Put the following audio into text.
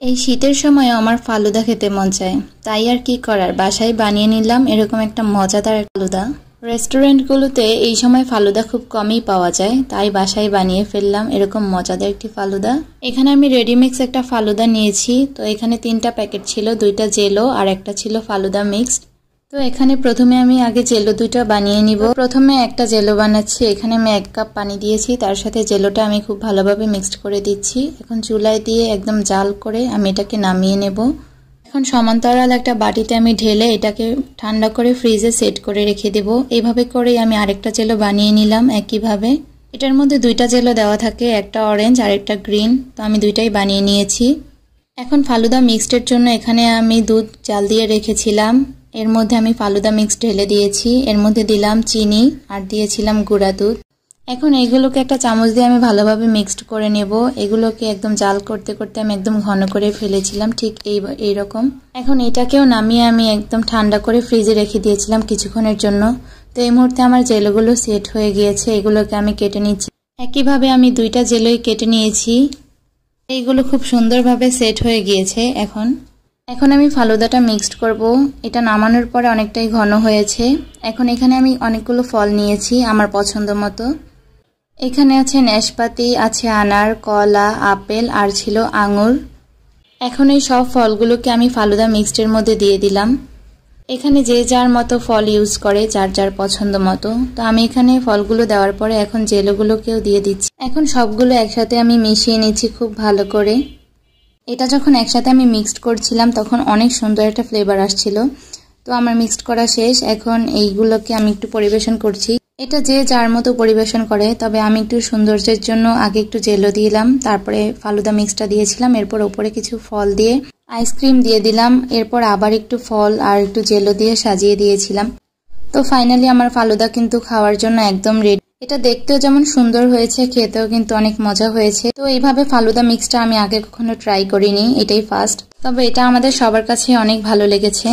এই শীতের সময় আমার ফালুদা খেতে মন চায়, তাই আর কি করার, বাসায় বানিয়ে নিলাম এরকম একটা মজাদার ফালুদা। রেস্টুরেন্টগুলোতে এই সময় ফালুদা খুব কমই পাওয়া যায়, তাই বাসায় বানিয়ে ফেললাম এরকম মজাদার একটি ফালুদা। এখানে আমি রেডিমিক্স একটা ফালুদা নিয়েছি। তো এখানে 3টা প্যাকেট ছিল, 2টা জেলো আর একটা ছিল ফালুদা মিক্সড। তো এখানে প্রথমে আমি আগে জেলো 2টা বানিয়ে নিব। প্রথমে একটা জেলো বানাচ্ছি। এখানে আমি 1 কাপ পানি দিয়েছি, তার সাথে জেলোটা আমি খুব ভালোভাবে মিক্সড করে দিচ্ছি। এখন চুলায় দিয়ে একদম জাল করে আমি এটাকে নামিয়ে নেব। এখন সমান্তরাল একটা বাটিতে আমি ঢেলে এটাকে ঠান্ডা করে ফ্রিজে সেট করে রেখে দেব। এইভাবে করেই আমি আরেকটা জেলো বানিয়ে নিলাম একইভাবে। এটার মধ্যে 2টা জেলো দেওয়া থাকে, একটা অরেঞ্জ আর একটা গ্রিন। তো আমি 2টাই বানিয়ে নিয়েছি। এখন ফালুদা মিক্সডের জন্য এখানে আমি দুধ জাল দিয়ে রেখেছিলাম। এর মধ্যে আমি ফালুদা মিক্স ঢেলে দিয়েছি। এর মধ্যে দিলাম চিনি আর দিয়েছিলাম গুঁড়া দুধ। এখন এগুলোকে একটা চামচ দিয়ে আমি ভালোভাবে মিক্সড করে নেব। এগুলোকে একদম জাল করতে করতে আমি একদম ঘন করে ফেলেছিলাম, ঠিক এইরকম। এখন এটাকেও নামিয়ে আমি একদম ঠান্ডা করে ফ্রিজে রেখে দিয়েছিলাম কিছুক্ষণের জন্য। তো এই মুহূর্তে আমার জেলোগুলো সেট হয়ে গিয়েছে, এগুলোকে আমি কেটে নিচ্ছি। একইভাবে আমি 2টা জেলোই কেটে নিয়েছি। এইগুলো খুব সুন্দরভাবে সেট হয়ে গিয়েছে। এখন আমি ফালুদাটা মিক্সড করব। এটা নামানোর পরে অনেকটাই ঘন হয়েছে। এখন এখানে আমি অনেকগুলো ফল নিয়েছি আমার পছন্দ মতো। এখানে আছে নাশপাতি, আছে আনার, কলা, আপেল আর ছিল আঙুর। এখন এই সব ফলগুলোকে আমি ফালুদা মিক্সডের মধ্যে দিয়ে দিলাম। এখানে যে যার মতো ফল ইউজ করে, যার যার পছন্দ মতো। তো আমি এখানে ফলগুলো দেওয়ার পরে এখন জেলোগুলোকেও দিয়ে দিচ্ছি। এখন সবগুলো একসাথে আমি মিশিয়ে নিচ্ছি খুব ভালো করে। এটা যখন একসাথে আমি মিক্সড করছিলাম তখন অনেক সুন্দর একটা ফ্লেভার আসছিল। তো আমার মিক্সড করা শেষ। এখন এইগুলোকে আমি একটু পরিবেশন করছি। এটা যে যার মতো পরিবেশন করে, তবে আমি একটু সৌন্দর্যের জন্য আগে একটু জেলো দিলাম, তারপরে ফালুদা মিক্সটা দিয়েছিলাম, এরপর উপরে কিছু ফল দিয়ে আইসক্রিম দিয়ে দিলাম, এরপর আবার একটু ফল আর একটু জেলো দিয়ে সাজিয়ে দিয়েছিলাম। তো ফাইনালি আমার ফালুদা কিন্তু খাওয়ার জন্য একদম রেডি। এটা দেখতেও যেমন সুন্দর হয়েছে, খেতেও কিন্তু অনেক মজা হয়েছে। তো এইভাবে ফালুদা মিক্সটা আমি আগে কখনো ট্রাই করিনি, এটাই ফার্স্ট। তবে এটা আমাদের সবার কাছে অনেক ভালো লেগেছে।